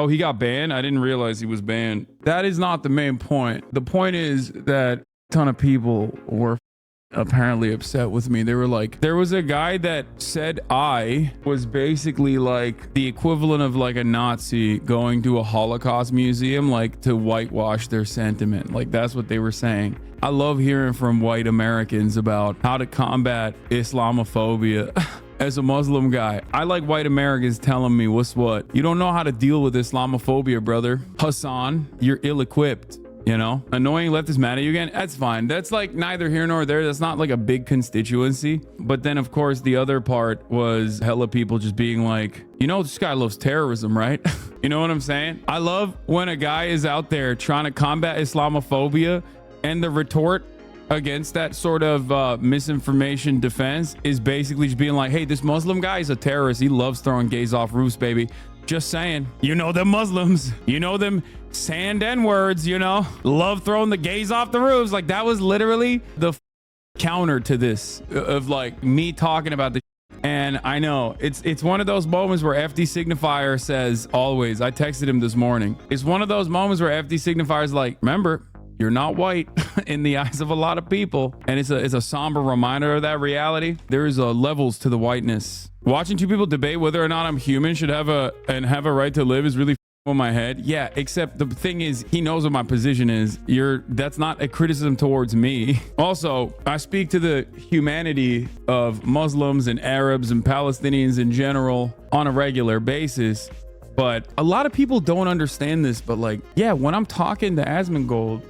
Oh, he got banned? I didn't realize he was banned. That is not the main point. The point is that a ton of people were apparently upset with me. They were like, there was a guy that said I was basically like the equivalent of like a Nazi going to a Holocaust museum, like to whitewash their sentiment. Like that's what they were saying. I love hearing from white Americans about how to combat Islamophobia. As a Muslim guy, I like white Americans telling me what's what. You don't know how to deal with Islamophobia, brother. Hassan, you're ill-equipped. You know, annoying leftist mad at you again. That's fine. That's like neither here nor there. That's not like a big constituency. But then, of course, the other part was hella people just being like, you know, this guy loves terrorism, right? You know what I'm saying? I love when a guy is out there trying to combat Islamophobia and the retort against that sort of misinformation defense is basically just being like, hey, this Muslim guy is a terrorist. He loves throwing gays off roofs, baby. Just saying, you know them Muslims, you know them sand N words, you know, love throwing the gays off the roofs. Like that was literally the counter to this of like me talking about the. And I know it's one of those moments where FD Signifier says always. I texted him this morning. It's one of those moments where FD Signifier is like, remember, you're not white in the eyes of a lot of people. And it's a somber reminder of that reality. There is levels to the whiteness. Watching two people debate whether or not I'm human should have a right to live is really on my head. Yeah, except the thing is, he knows what my position is. That's not a criticism towards me. Also, I speak to the humanity of Muslims and Arabs and Palestinians in general on a regular basis. But a lot of people don't understand this. But like, yeah, when I'm talking to Asmongold,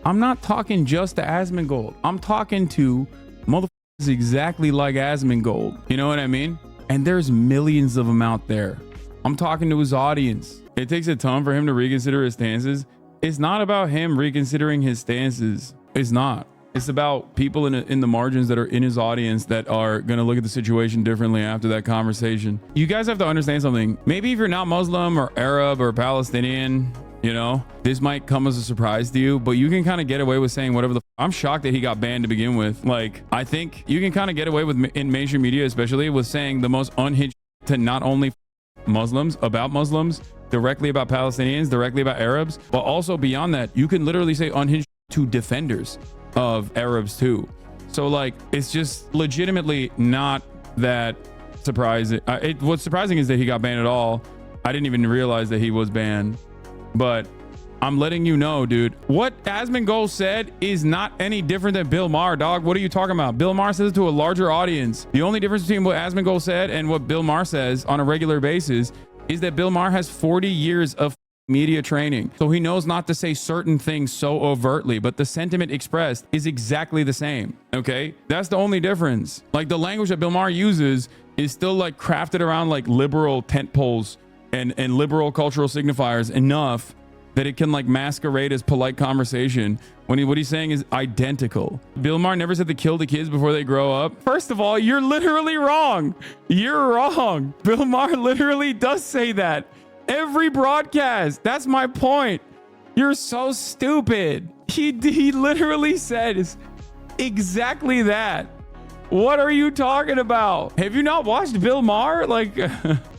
I'm not talking just to Asmongold. I'm talking to motherfuckers exactly like Asmongold. You know what I mean? And there's millions of them out there. I'm talking to his audience. It takes a ton for him to reconsider his stances. It's not about him reconsidering his stances. It's not. It's about people in the margins that are in his audience that are going to look at the situation differently after that conversation. You guys have to understand something. Maybe if you're not Muslim or Arab or Palestinian, you know, this might come as a surprise to you, but you can kind of get away with saying whatever the I'm shocked that he got banned to begin with. Like, I think you can kind of get away with in mainstream media, especially with saying the most unhinged to not only Muslims, about Muslims, directly about Palestinians, directly about Arabs, but also beyond that, you can literally say unhinged to defenders of Arabs too. So like, it's just legitimately not that surprising. What's surprising is that he got banned at all. I didn't even realize that he was banned, but I'm letting you know, dude, what Asmongold said is not any different than Bill Maher, dog. What are you talking about? Bill Maher says it to a larger audience. The only difference between what Asmongold said and what Bill Maher says on a regular basis is that Bill Maher has 40 years of media training. So he knows not to say certain things so overtly, but the sentiment expressed is exactly the same. Okay. That's the only difference. Like the language that Bill Maher uses is still like crafted around like liberal tent poles and liberal cultural signifiers enough that it can like masquerade as polite conversation when what he's saying is identical. Bill Maher never said to kill the kids before they grow up. First of all, you're literally wrong. You're wrong. Bill Maher literally does say that every broadcast. That's my point. You're so stupid. He literally says exactly that. What are you talking about? Have you not watched Bill Maher? Like,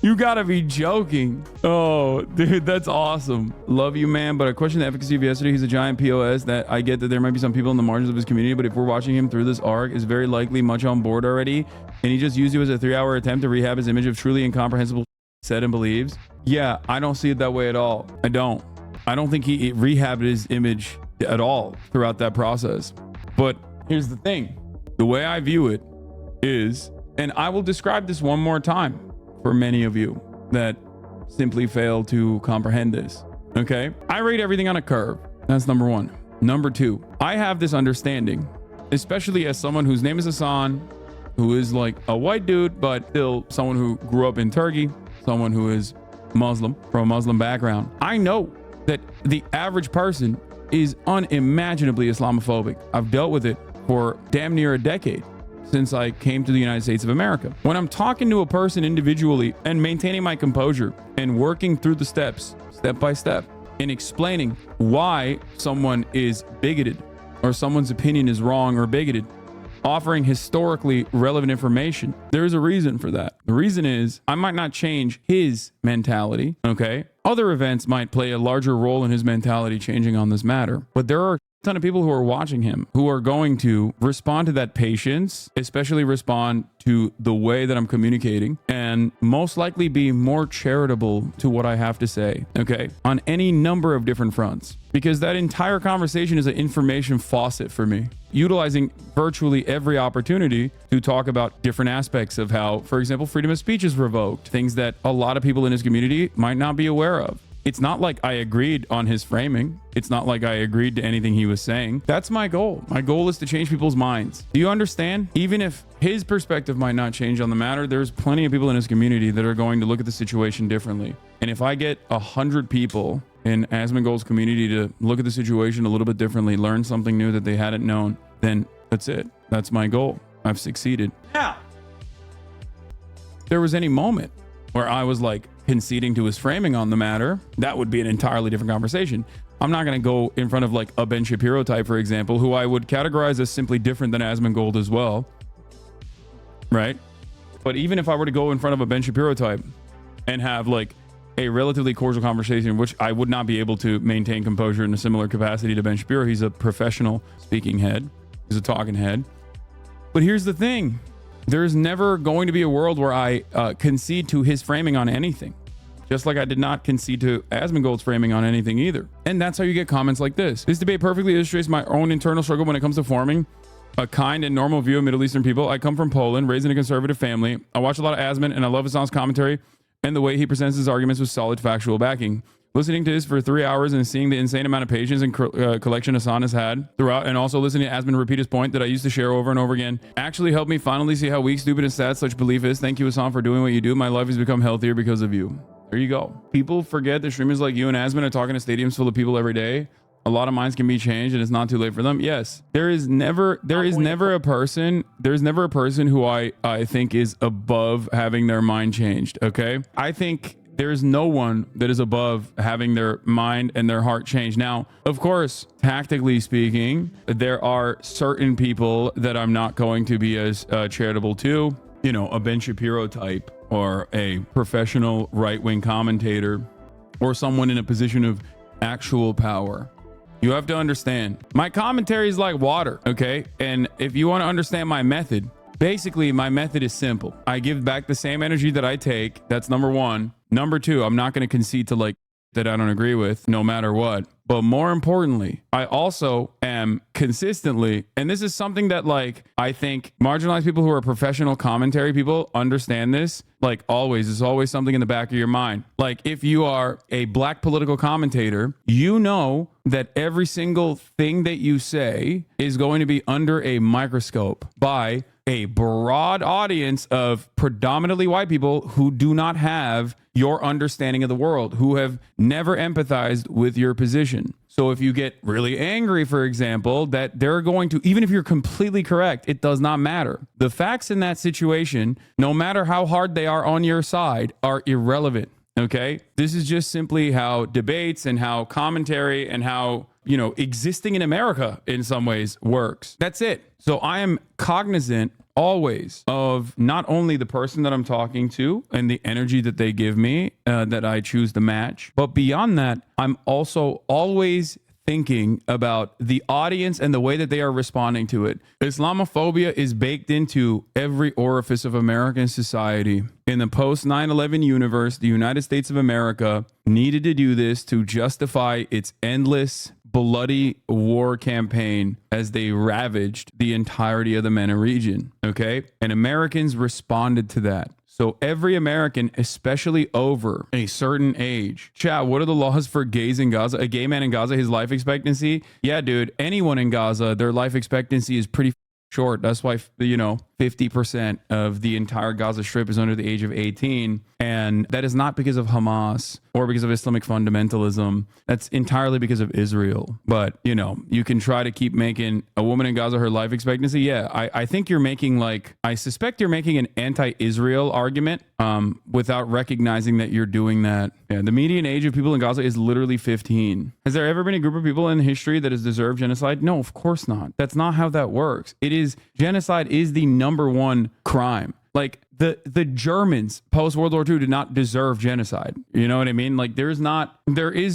you gotta be joking. Oh, dude, that's awesome. Love you, man. But I question the efficacy of yesterday. He's a giant POS. That I get that there might be some people in the margins of his community, but if we're watching him through this arc, is very likely much on board already. And he just used you as a 3-hour attempt to rehab his image of truly incomprehensible said and believes. Yeah, I don't see it that way at all. I don't think he rehabbed his image at all throughout that process. But here's the thing. The way I view it is, and I will describe this one more time for many of you that simply fail to comprehend this. Okay. I rate everything on a curve. That's number one. Number two, I have this understanding, especially as someone whose name is Hassan, who is like a white dude, but still someone who grew up in Turkey, someone who is Muslim, from a Muslim background. I know that the average person is unimaginably Islamophobic. I've dealt with it for damn near a decade since I came to the United States of America. When I'm talking to a person individually and maintaining my composure and working through the steps, step by step, and explaining why someone is bigoted or someone's opinion is wrong or bigoted, offering historically relevant information, there's a reason for that. The reason is I might not change his mentality, okay? Other events might play a larger role in his mentality changing on this matter. But there are a ton of people who are watching him who are going to respond to that patience, especially respond to the way that I'm communicating, and most likely be more charitable to what I have to say, okay, on any number of different fronts. Because that entire conversation is an information faucet for me, utilizing virtually every opportunity to talk about different aspects of how, for example, freedom of speech is revoked, things that a lot of people in his community might not be aware of. It's not like I agreed on his framing. It's not like I agreed to anything he was saying. That's my goal. My goal is to change people's minds. Do you understand? Even if his perspective might not change on the matter, there's plenty of people in his community that are going to look at the situation differently. And if I get 100 people in Asmongold's community to look at the situation a little bit differently, learn something new that they hadn't known, then that's it. That's my goal. I've succeeded. Yeah. If there was any moment where I was like conceding to his framing on the matter, that would be an entirely different conversation. I'm not going to go in front of like a Ben Shapiro type, for example, who I would categorize as simply different than Asmongold as well. Right? But even if I were to go in front of a Ben Shapiro type and have like a relatively cordial conversation, which I would not be able to maintain composure in a similar capacity to Ben Shapiro. He's a professional speaking head. He's a talking head. But here's the thing. There's never going to be a world where I concede to his framing on anything. Just like I did not concede to Asmongold's framing on anything either. And that's how you get comments like this. This debate perfectly illustrates my own internal struggle when it comes to forming a kind and normal view of Middle Eastern people. I come from Poland, raised in a conservative family. I watch a lot of Asmon, and I love Hassan's commentary and the way he presents his arguments with solid factual backing. Listening to this for 3 hours and seeing the insane amount of patience and collection Hassan has had throughout, and also listening to Asmon repeat his point that I used to share over and over again, actually helped me finally see how weak, stupid, and sad such belief is. Thank you, Hassan, for doing what you do. My life has become healthier because of you. There you go. People forget that streamers like you and Asmon are talking to stadiums full of people every day. A lot of minds can be changed, and it's not too late for them. Yes, there is never a person who I think is above having their mind changed. Okay, I think there's no one that is above having their mind and their heart changed. Now, of course, tactically speaking, there are certain people that I'm not going to be as charitable to. You know, a Ben Shapiro type, or a professional right-wing commentator, or someone in a position of actual power. You have to understand, my commentary is like water, okay? And if you want to understand my method, basically my method is simple. I give back the same energy that I take. That's number one. Number two, I'm not going to concede to like that I don't agree with no matter what. But more importantly, I also am consistently, and this is something that like I think marginalized people who are professional commentary people understand this, like always, there's always something in the back of your mind. Like if you are a black political commentator, you know that every single thing that you say is going to be under a microscope by a broad audience of predominantly white people who do not have your understanding of the world, who have never empathized with your position. So if you get really angry, for example, that they're going to, even if you're completely correct, it does not matter. The facts in that situation, no matter how hard they are on your side, are irrelevant. Okay? This is just simply how debates and how commentary and how, you know, existing in America in some ways works. That's it. So I am cognizant always of not only the person that I'm talking to and the energy that they give me that I choose to match, but beyond that, I'm also always thinking about the audience and the way that they are responding to it. Islamophobia is baked into every orifice of American society. In the post 9/11 universe, the United States of America needed to do this to justify its endless bloody war campaign as they ravaged the entirety of the MENA region. Okay. And Americans responded to that. So every American, especially over a certain age, chat, what are the laws for gays in Gaza? A gay man in Gaza, his life expectancy? Yeah, dude, anyone in Gaza, their life expectancy is pretty short. That's why, you know, 50% of the entire Gaza Strip is under the age of 18. And that is not because of Hamas or because of Islamic fundamentalism. That's entirely because of Israel. But, you know, you can try to keep making a woman in Gaza her life expectancy. Yeah, I think you're making like, I suspect you're making an anti-Israel argument without recognizing that you're doing that. Yeah, the median age of people in Gaza is literally 15. Has there ever been a group of people in history that has deserved genocide? No, of course not. That's not how that works. Genocide is the number one crime. Like the Germans post World War II did not deserve genocide. You know what I mean? Like there is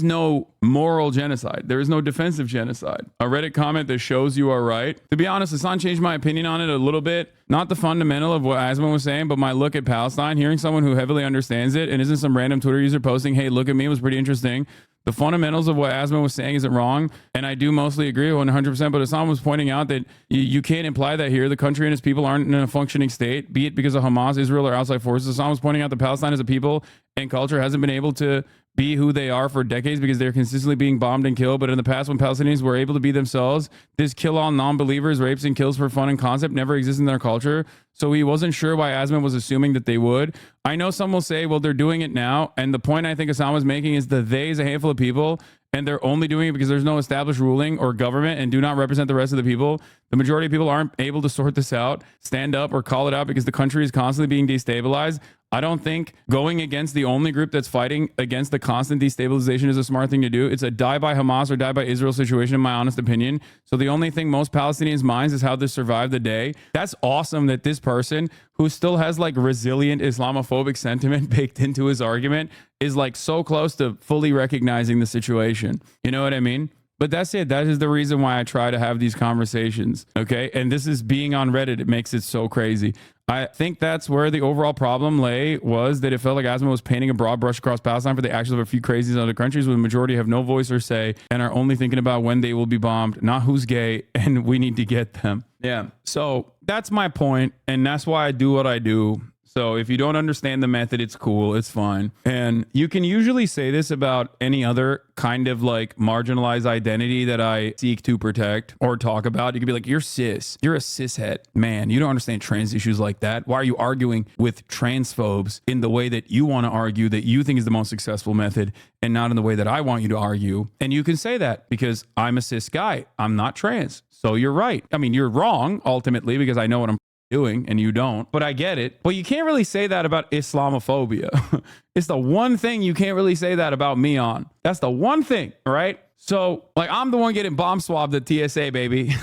no moral genocide. There is no defensive genocide. A Reddit comment that shows you are right. To be honest, Hasan changed my opinion on it a little bit. Not the fundamental of what Asman was saying, but my look at Palestine, hearing someone who heavily understands it and isn't some random Twitter user posting, hey, look at me, was pretty interesting. The fundamentals of what Asman was saying isn't wrong, and I do mostly agree 100%, but Hassan was pointing out that you can't imply that here. The country and its people aren't in a functioning state, be it because of Hamas, Israel, or outside forces. Hassan was pointing out that Palestine as a people and culture hasn't been able to be who they are for decades because they're consistently being bombed and killed. But in the past, when Palestinians were able to be themselves, this kill all non-believers, rapes and kills for fun and concept never existed in their culture. So he wasn't sure why Asman was assuming that they would. I know some will say, well, they're doing it now. And the point I think Hassan was making is the they is a handful of people, and they're only doing it because there's no established ruling or government and do not represent the rest of the people. The majority of people aren't able to sort this out, stand up, or call it out because the country is constantly being destabilized. I don't think going against the only group that's fighting against the constant destabilization is a smart thing to do. It's a die by Hamas or die by Israel situation, in my honest opinion. So the only thing most Palestinians' minds is how this survived the day. That's awesome that this person who still has like resilient Islamophobic sentiment baked into his argument is like so close to fully recognizing the situation. You know what I mean? But that's it. That is the reason why I try to have these conversations. Okay. And this is being on Reddit. It makes it so crazy. I think that's where the overall problem lay, was that it felt like Asman was painting a broad brush across Palestine for the actions of a few crazies in other countries where the majority have no voice or say and are only thinking about when they will be bombed, not who's gay, and we need to get them. Yeah. So that's my point, and that's why I do what I do. So if you don't understand the method, it's cool. It's fine. And you can usually say this about any other kind of like marginalized identity that I seek to protect or talk about. You could be like, you're cis. You're a cishet. Man, you don't understand trans issues like that. Why are you arguing with transphobes in the way that you want to argue that you think is the most successful method and not in the way that I want you to argue? And you can say that because I'm a cis guy. I'm not trans. So you're right. I mean, you're wrong ultimately because I know what I'm doing and you don't, but I get it. But you can't really say that about Islamophobia. It's the one thing you can't really say that about me on. That's the one thing, right? So like I'm the one getting bomb swabbed at TSA, baby.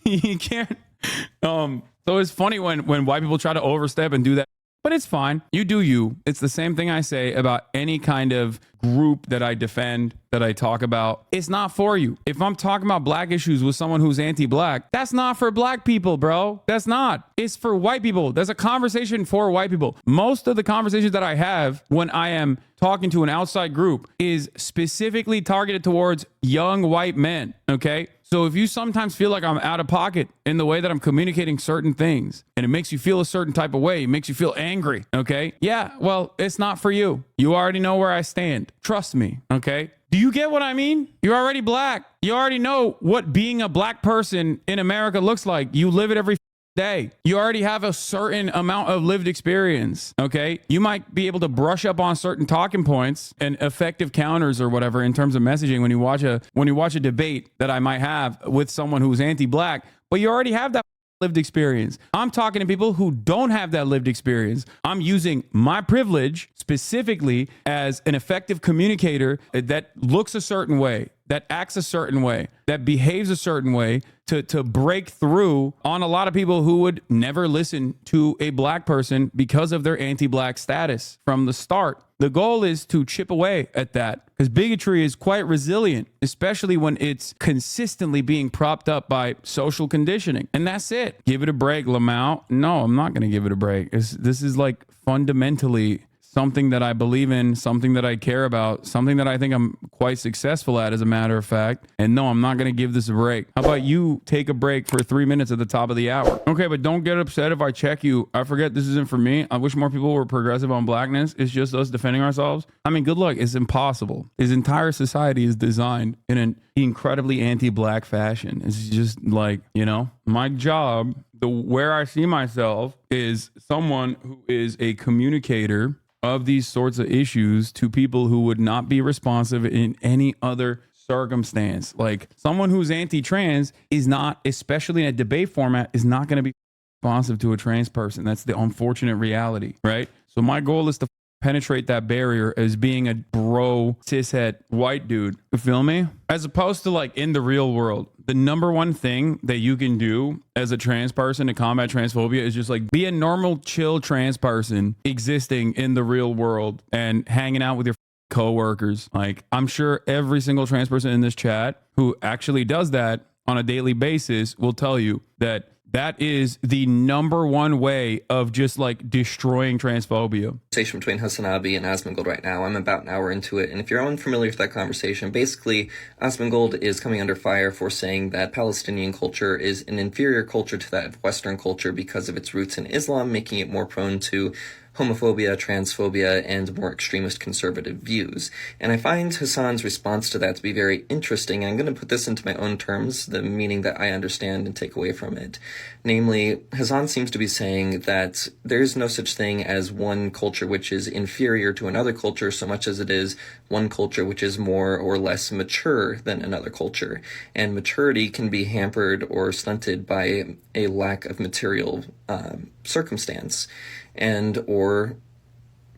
You can't. So it's funny when white people try to overstep and do that. But it's fine. You do you. It's the same thing I say about any kind of group that I defend, that I talk about. It's not for you. If I'm talking about black issues with someone who's anti-black, that's not for black people, bro. That's not. It's for white people. There's a conversation for white people. Most of the conversations that I have when I am talking to an outside group is specifically targeted towards young white men, okay? So if you sometimes feel like I'm out of pocket in the way that I'm communicating certain things and it makes you feel a certain type of way, it makes you feel angry, okay? Yeah, well, it's not for you. You already know where I stand. Trust me, okay? Do you get what I mean? You're already black. You already know what being a black person in America looks like. You live it every day. You already have a certain amount of lived experience, okay? You might be able to brush up on certain talking points and effective counters or whatever in terms of messaging when you watch a debate that I might have with someone who's anti-black, but you already have that lived experience. I'm talking to people who don't have that lived experience. I'm using my privilege specifically as an effective communicator that looks a certain way, that acts a certain way, that behaves a certain way to break through on a lot of people who would never listen to a black person because of their anti-black status from the start. The goal is to chip away at that because bigotry is quite resilient, especially when it's consistently being propped up by social conditioning. And that's it. Give it a break, Lamau. No, I'm not going to give it a break. This is like fundamentally something that I believe in, something that I care about, something that I think I'm quite successful at, as a matter of fact. And no, I'm not going to give this a break. How about you take a break for 3 minutes at the top of the hour? Okay, but don't get upset if I check you. I forget this isn't for me. I wish more people were progressive on blackness. It's just us defending ourselves. I mean, good luck. It's impossible. His entire society is designed in an incredibly anti-black fashion. It's just like, you know, my job, where I see myself is someone who is a communicator of these sorts of issues to people who would not be responsive in any other circumstance. Like someone who's anti-trans is not, especially in a debate format, is not going to be responsive to a trans person. That's the unfortunate reality, right? So my goal is to penetrate that barrier as being a bro cishet white dude. You feel me? As opposed to like in the real world, the number one thing that you can do as a trans person to combat transphobia is just like be a normal, chill trans person existing in the real world and hanging out with your coworkers. Like, I'm sure every single trans person in this chat who actually does that on a daily basis will tell you that that is the number one way of just like destroying transphobia. Conversation between HasanAbi and Asmongold right now. I'm about an hour into it, and if you're unfamiliar with that conversation, basically Asmongold is coming under fire for saying that Palestinian culture is an inferior culture to that of Western culture because of its roots in Islam, making it more prone to homophobia, transphobia, and more extremist conservative views. And I find Hasan's response to that to be very interesting. I'm going to put this into my own terms, the meaning that I understand and take away from it. Namely, Hasan seems to be saying that there's no such thing as one culture which is inferior to another culture so much as it is one culture which is more or less mature than another culture. And maturity can be hampered or stunted by a lack of material circumstance, and or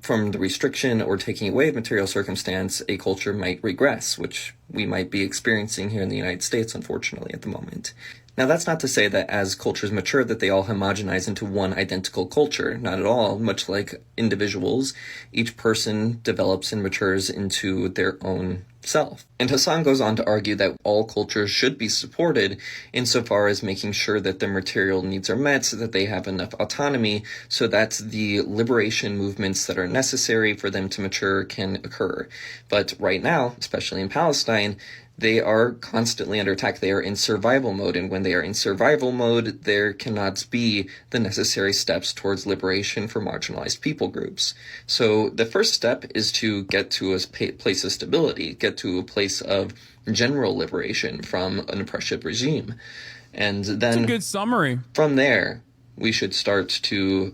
from the restriction or taking away of material circumstance, a culture might regress, which we might be experiencing here in the United States, unfortunately, at the moment. Now, that's not to say that as cultures mature that they all homogenize into one identical culture. Not at all. Much like individuals, each person develops and matures into their own self. And Hasan goes on to argue that all cultures should be supported insofar as making sure that their material needs are met, so that they have enough autonomy, so that the liberation movements that are necessary for them to mature can occur. But right now, especially in Palestine, they are constantly under attack. They are in survival mode, and when they are in survival mode, there cannot be the necessary steps towards liberation for marginalized people groups. So the first step is to get to a place of stability, get to a place of general liberation from an oppressive regime. And then that's a good summary. From there, we should start to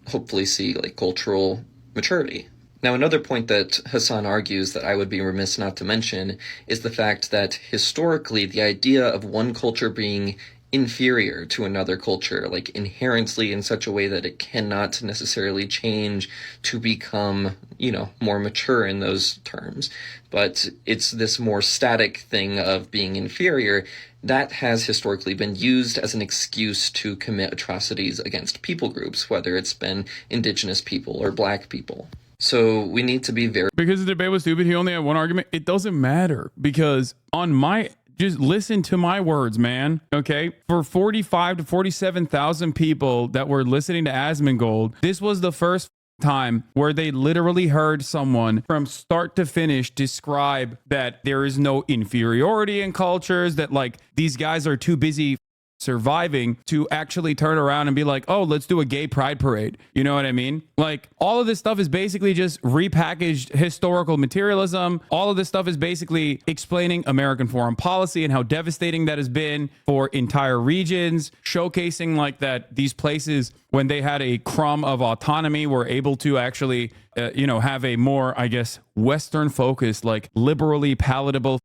hopefully see like cultural maturity. Now, another point that Hasan argues that I would be remiss not to mention is the fact that historically the idea of one culture being inferior to another culture, like inherently in such a way that it cannot necessarily change to become, more mature in those terms, but it's this more static thing of being inferior, that has historically been used as an excuse to commit atrocities against people groups, whether it's been indigenous people or black people. So we need to be very... Because the debate was stupid, he only had one argument. It doesn't matter, because just listen to my words, man. Okay. For 45 to 47,000 people that were listening to Asmongold, this was the first time where they literally heard someone from start to finish describe that there is no inferiority in cultures, that like these guys are too busy surviving to actually turn around and be like, oh, let's do a gay pride parade. You know what I mean? Like, all of this stuff is basically just repackaged historical materialism. All of this stuff is basically explaining American foreign policy and how devastating that has been for entire regions, showcasing like that these places, when they had a crumb of autonomy, were able to actually, have a more, I guess, Western focused, like liberally palatable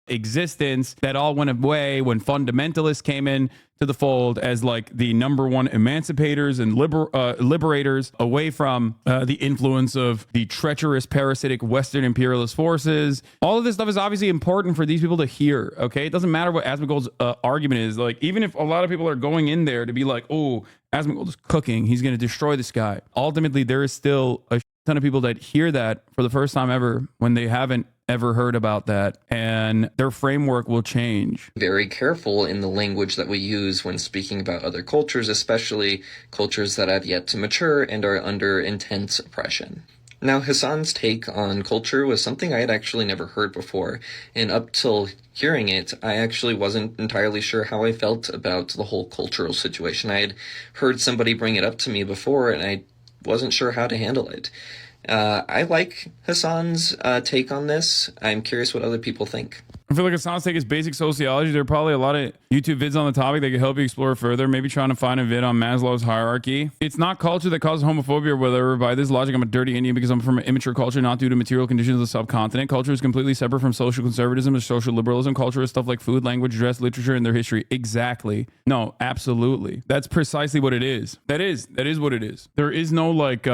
existence that all went away when fundamentalists came in to the fold as like the number one emancipators and liberators away from the influence of the treacherous parasitic Western imperialist forces. All of this stuff is obviously important for these people to hear. Okay, it doesn't matter what Asmongold's argument is. Like, even if a lot of people are going in there to be like, oh, Asmongold is cooking, he's going to destroy this guy, ultimately there is still a ton of people that hear that for the first time ever when they haven't ever heard about that, and their framework will change. Very careful in the language that we use when speaking about other cultures, especially cultures that have yet to mature and are under intense oppression. Now, Hasan's take on culture was something I had actually never heard before, and up till hearing it, I actually wasn't entirely sure how I felt about the whole cultural situation. I had heard somebody bring it up to me before, and I wasn't sure how to handle it. I like Hasan's take on this. I'm curious what other people think. I feel like it sounds like it's basic sociology. There are probably a lot of YouTube vids on the topic that could help you explore further. Maybe trying to find a vid on Maslow's hierarchy. It's not culture that causes homophobia or whatever. By this logic, I'm a dirty Indian because I'm from an immature culture, not due to material conditions of the subcontinent. Culture is completely separate from social conservatism or social liberalism. Culture is stuff like food, language, dress, literature, and their history. Exactly. No, absolutely. That's precisely what it is. That is what it is. There is no like,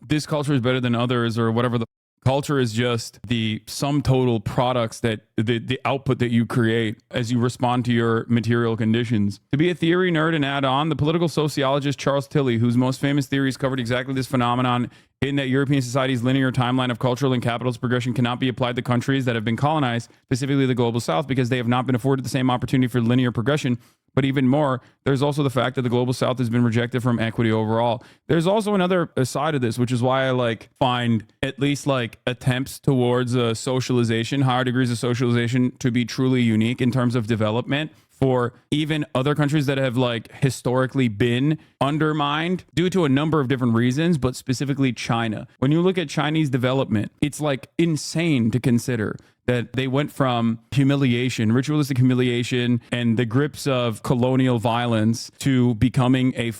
this culture is better than others or whatever. The culture is just the sum total products that the output that you create as you respond to your material conditions. To be a theory nerd and add on, the political sociologist Charles Tilly, whose most famous theories covered exactly this phenomenon, in that European society's linear timeline of cultural and capitalist progression cannot be applied to countries that have been colonized, specifically the global south, because they have not been afforded the same opportunity for linear progression. But even more, there's also the fact that the global south has been rejected from equity overall. There's also another side of this, which is why I like find at least like attempts towards socialization, higher degrees of socialization, to be truly unique in terms of development for even other countries that have like historically been undermined due to a number of different reasons, but specifically China. When you look at Chinese development, it's like insane to consider that they went from humiliation, ritualistic humiliation, and the grips of colonial violence to becoming a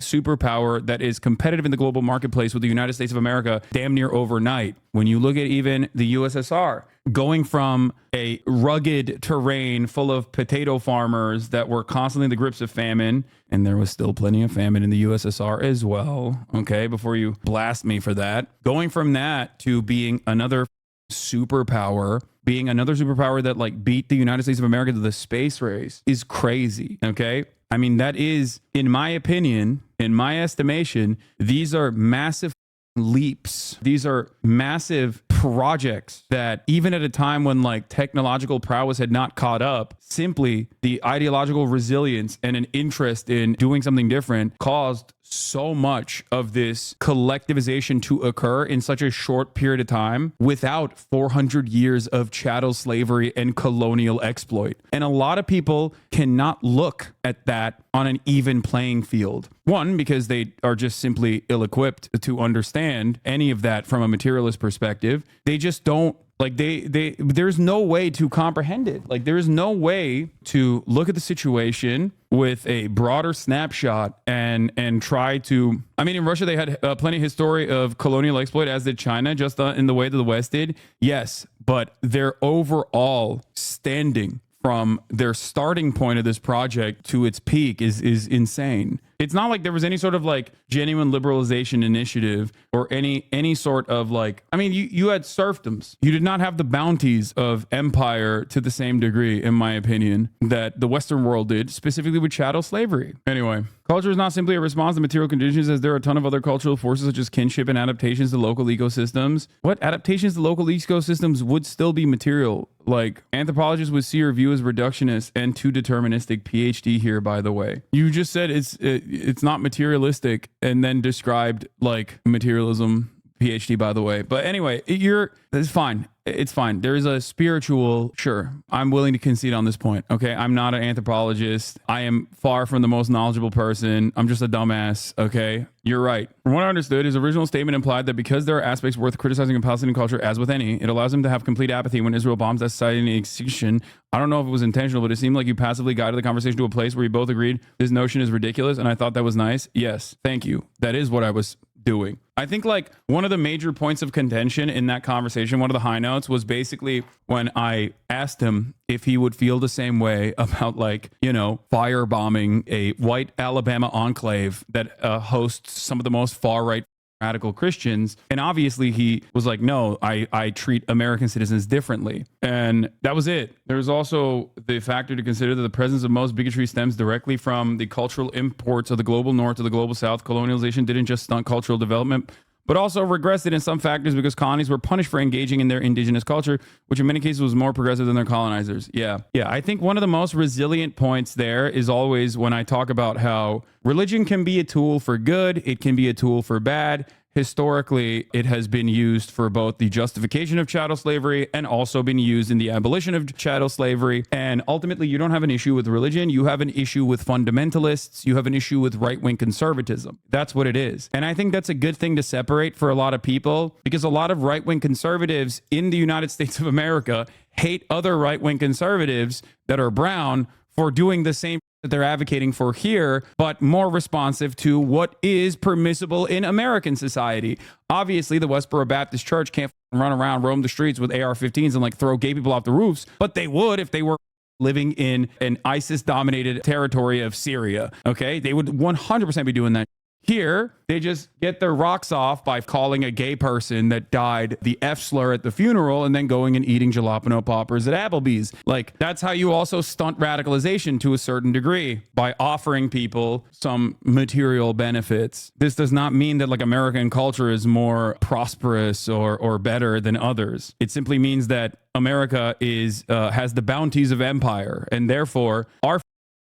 superpower that is competitive in the global marketplace with the United States of America damn near overnight. When you look at even the USSR, going from a rugged terrain full of potato farmers that were constantly in the grips of famine, and there was still plenty of famine in the USSR as well, okay, before you blast me for that. Going from that to being another superpower, being another superpower that like beat the United States of America to the space race is crazy, okay? I mean, that is, in my opinion, in my estimation, these are massive leaps. These are massive projects that even at a time when like technological prowess had not caught up, simply the ideological resilience and an interest in doing something different caused so much of this collectivization to occur in such a short period of time without 400 years of chattel slavery and colonial exploit. And a lot of people cannot look at that on an even playing field. One, because they are just simply ill-equipped to understand any of that from a materialist perspective. They just don't, like there's no way to comprehend it. Like there is no way to look at the situation with a broader snapshot and try to, I mean, in Russia, they had plenty of history of colonial exploit, as did China, just in the way that the West did. Yes, but their overall standing from their starting point of this project to its peak is insane. It's not like there was any sort of like genuine liberalization initiative or any sort of like, I mean, you had serfdoms. You did not have the bounties of empire to the same degree, in my opinion, that the Western world did, specifically with chattel slavery. Anyway, culture is not simply a response to material conditions, as there are a ton of other cultural forces such as kinship and adaptations to local ecosystems. What adaptations to local ecosystems would still be material? Like anthropologists would see or view as reductionist and too deterministic. PhD here, by the way. You just said it's not materialistic and then described like materialism. PhD, by the way. But anyway, it's fine. It's fine. There is a spiritual, sure, I'm willing to concede on this point. Okay. I'm not an anthropologist. I am far from the most knowledgeable person. I'm just a dumbass. Okay. You're right. From what I understood, his original statement implied that because there are aspects worth criticizing in Palestinian culture, as with any, it allows him to have complete apathy when Israel bombs that society in extinction. I don't know if it was intentional, but it seemed like you passively guided the conversation to a place where you both agreed this notion is ridiculous. And I thought that was nice. Yes. Thank you. That is what I was doing. I think like one of the major points of contention in that conversation, one of the high notes, was basically when I asked him if he would feel the same way about like, firebombing a white Alabama enclave that hosts some of the most far-right radical Christians. And obviously he was like, no, I treat American citizens differently. And that was it. There's also the factor to consider that the presence of most bigotry stems directly from the cultural imports of the global north to the global south. Colonialization didn't just stunt cultural development, but also regressed it in some factors because colonies were punished for engaging in their indigenous culture, which in many cases was more progressive than their colonizers. Yeah. I think one of the most resilient points there is always when I talk about how religion can be a tool for good, it can be a tool for bad. historically it has been used for both the justification of chattel slavery and also been used in the abolition of chattel slavery. And ultimately, you don't have an issue with religion. You have an issue with fundamentalists. You have an issue with right-wing conservatism. That's what it is. And I think that's a good thing to separate for a lot of people, because a lot of right-wing conservatives in the United States of America hate other right-wing conservatives that are brown for doing the same that they're advocating for here, but more responsive to what is permissible in American society. Obviously, the Westboro Baptist Church can't run around, roam the streets with AR-15s and like throw gay people off the roofs, but they would if they were living in an ISIS-dominated territory of Syria. Okay, they would 100% be doing that. Here, they just get their rocks off by calling a gay person that died the F slur at the funeral and then going and eating jalapeno poppers at Applebee's. Like, that's how you also stunt radicalization to a certain degree, by offering people some material benefits. This does not mean that like American culture is more prosperous or better than others. It simply means that America has the bounties of empire, and therefore our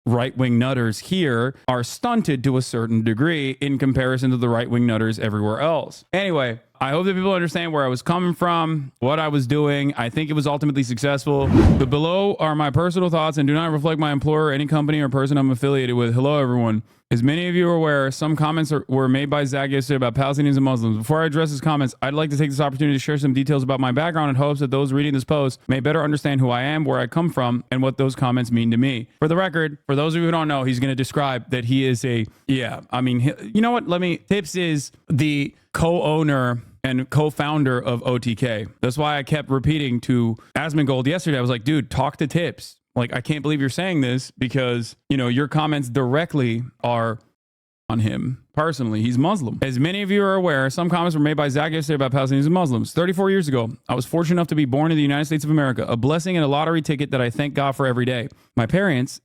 right-wing nutters here are stunted to a certain degree in comparison to the right-wing nutters everywhere else. Anyway, I hope that people understand where I was coming from, what I was doing. I think it was ultimately successful. The below are my personal thoughts and do not reflect my employer or any company or person I'm affiliated with. Hello, everyone. As many of you are aware, some comments were made by Zach yesterday about Palestinians and Muslims. Before I address his comments, I'd like to take this opportunity to share some details about my background in hopes that those reading this post may better understand who I am, where I come from, and what those comments mean to me. For the record, for those of you who don't know, he's going to describe that he is you know what? Tips is the co-owner and co-founder of OTK. That's why I kept repeating to Asmongold yesterday. I was like, dude, talk to Tips. Like, I can't believe you're saying this because, your comments directly are on him personally. He's Muslim. As many of you are aware, some comments were made by Zach yesterday about Palestinians and Muslims. 34 years ago, I was fortunate enough to be born in the United States of America, a blessing and a lottery ticket that I thank God for every day. My parents,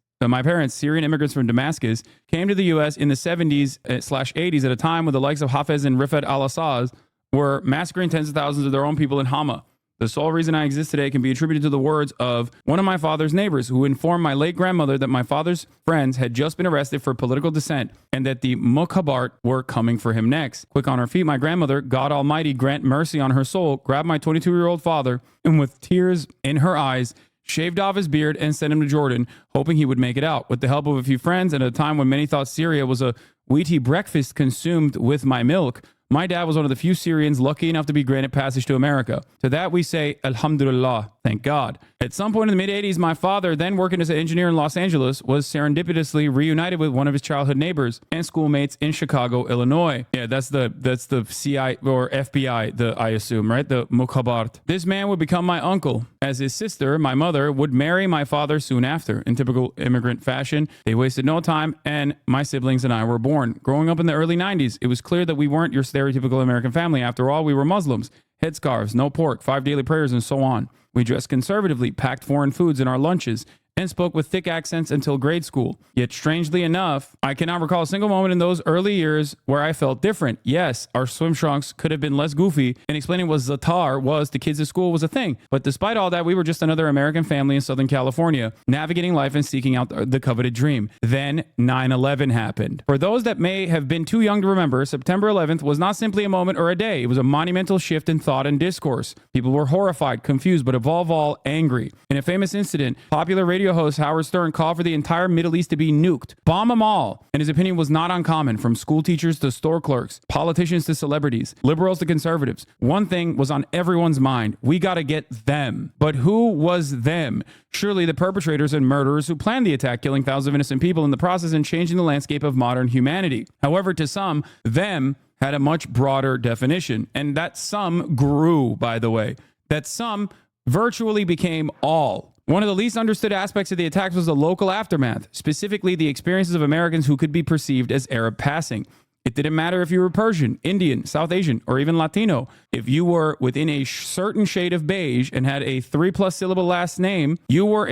Syrian immigrants from Damascus, came to the U.S. in the 70s/80s at a time when the likes of Hafez and Rifat al-Assad were massacring tens of thousands of their own people in Hama. The sole reason I exist today can be attributed to the words of one of my father's neighbors who informed my late grandmother that my father's friends had just been arrested for political dissent and that the Mukhabart were coming for him next. Quick on her feet, my grandmother, God Almighty grant mercy on her soul, grabbed my 22-year-old father and with tears in her eyes, shaved off his beard and sent him to Jordan, hoping he would make it out. With the help of a few friends and at a time when many thought Syria was a wheaty breakfast consumed with my milk, my dad was one of the few Syrians lucky enough to be granted passage to America. To that we say, Alhamdulillah, thank God. At some point in the mid-80s, my father, then working as an engineer in Los Angeles, was serendipitously reunited with one of his childhood neighbors and schoolmates in Chicago, Illinois. Yeah, that's the CIA or FBI, I assume, right? The Mukhabart. This man would become my uncle, as his sister, my mother, would marry my father soon after. In typical immigrant fashion, they wasted no time, and my siblings and I were born. Growing up in the early 90s, it was clear that we weren't your stereotypical American family. After all, we were Muslims. Headscarves, no pork, 5 daily prayers, and so on. We dressed conservatively, packed foreign foods in our lunches, and spoke with thick accents until grade school. Yet, strangely enough, I cannot recall a single moment in those early years where I felt different. Yes, our swim trunks could have been less goofy, and explaining what zatar was to kids at school was a thing. But despite all that, we were just another American family in Southern California, navigating life and seeking out the coveted dream. Then 9/11 happened. For those that may have been too young to remember, September 11th was not simply a moment or a day. It was a monumental shift in thought and discourse. People were horrified, confused, but above all, angry. In a famous incident, popular radio host Howard Stern called for the entire Middle East to be nuked. Bomb them all. And his opinion was not uncommon, from school teachers to store clerks, politicians to celebrities, liberals to conservatives. One thing was on everyone's mind. We got to get them. But who was them? Surely the perpetrators and murderers who planned the attack, killing thousands of innocent people in the process and changing the landscape of modern humanity. However, to some, them had a much broader definition. And that some grew, by the way. That some virtually became all. One of the least understood aspects of the attacks was the local aftermath, specifically the experiences of Americans who could be perceived as Arab passing. It didn't matter if you were Persian, Indian, South Asian, or even Latino. If you were within a certain shade of beige and had a 3+ syllable last name, you were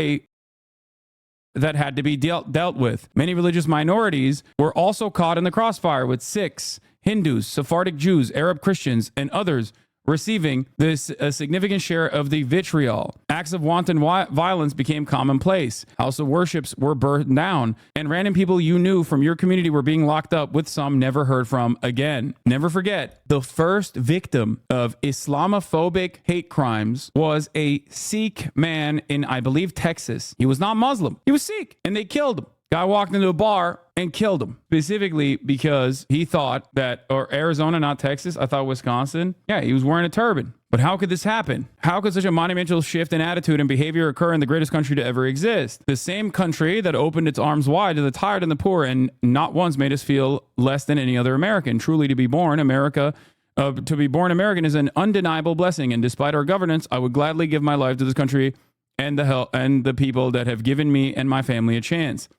that had to be dealt with. Many religious minorities were also caught in the crossfire, with Sikhs, Hindus, Sephardic Jews, Arab Christians, and others receiving this a significant share of the vitriol. Acts of wanton violence became commonplace. House of worships were burned down, and random people you knew from your community were being locked up, with some never heard from again. Never forget, the first victim of Islamophobic hate crimes was a Sikh man in, I believe, Texas. He was not Muslim. He was Sikh, and they killed him. Guy walked into a bar and killed him, specifically because he thought that, or Arizona, not Texas, I thought Wisconsin. Yeah, he was wearing a turban. But how could this happen? How could such a monumental shift in attitude and behavior occur in the greatest country to ever exist? The same country that opened its arms wide to the tired and the poor and not once made us feel less than any other American. Truly, to be born American is an undeniable blessing. And despite our governance, I would gladly give my life to this country and the people that have given me and my family a chance.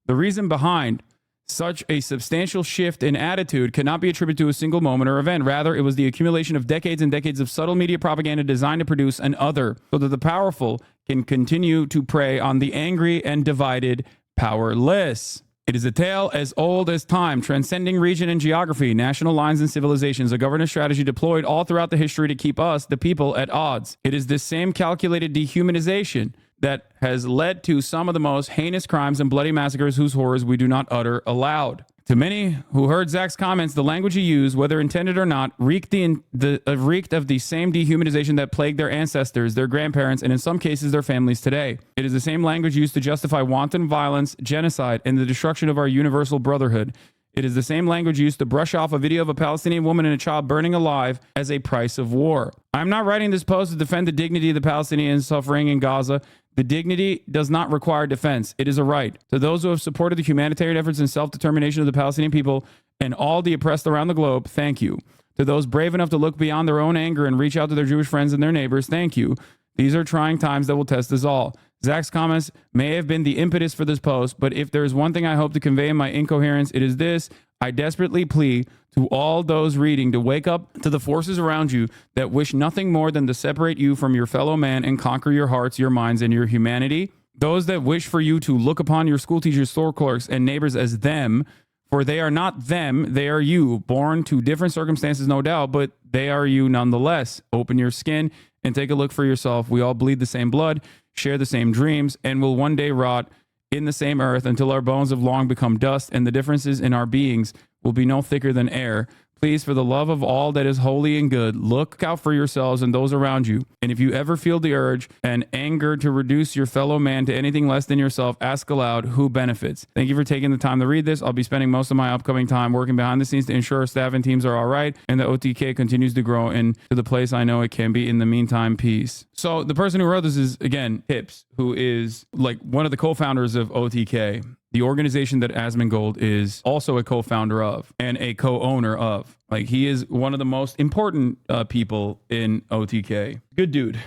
The reason behind such a substantial shift in attitude cannot be attributed to a single moment or event. Rather, it was the accumulation of decades and decades of subtle media propaganda designed to produce an other, so that the powerful can continue to prey on the angry and divided powerless. It is a tale as old as time, transcending region and geography, national lines and civilizations, a governance strategy deployed all throughout the history to keep us, the people, at odds. It is this same calculated dehumanization that has led to some of the most heinous crimes and bloody massacres whose horrors we do not utter aloud. To many who heard Zach's comments, the language he used, whether intended or not, reeked of the same dehumanization that plagued their ancestors, their grandparents, and in some cases their families today. It is the same language used to justify wanton violence, genocide, and the destruction of our universal brotherhood. It is the same language used to brush off a video of a Palestinian woman and a child burning alive as a price of war. I'm not writing this post to defend the dignity of the Palestinians suffering in Gaza. The dignity does not require defense. It is a right. To those who have supported the humanitarian efforts and self-determination of the Palestinian people and all the oppressed around the globe, thank you. To those brave enough to look beyond their own anger and reach out to their Jewish friends and their neighbors, thank you. These are trying times that will test us all. Zach's comments may have been the impetus for this post, but if there is one thing I hope to convey in my incoherence, it is this. I desperately plead to all those reading to wake up to the forces around you that wish nothing more than to separate you from your fellow man and conquer your hearts, your minds, and your humanity. Those that wish for you to look upon your school teachers, store clerks, and neighbors as them, for they are not them, they are you, born to different circumstances, no doubt, but they are you nonetheless. Open your skin and take a look for yourself. We all bleed the same blood, share the same dreams, and will one day rot in the same earth until our bones have long become dust, and the differences in our beings will be no thicker than air. Please, for the love of all that is holy and good, look out for yourselves and those around you. And if you ever feel the urge and anger to reduce your fellow man to anything less than yourself, ask aloud, who benefits? Thank you for taking the time to read this. I'll be spending most of my upcoming time working behind the scenes to ensure our staff and teams are all right, and the OTK continues to grow into the place I know it can be. In the meantime, peace. So the person who wrote this is, again, Hips, who is like one of the co-founders of OTK. The organization that Asmongold is also a co-founder of and a co-owner of. Like, he is one of the most important people in OTK. Good dude.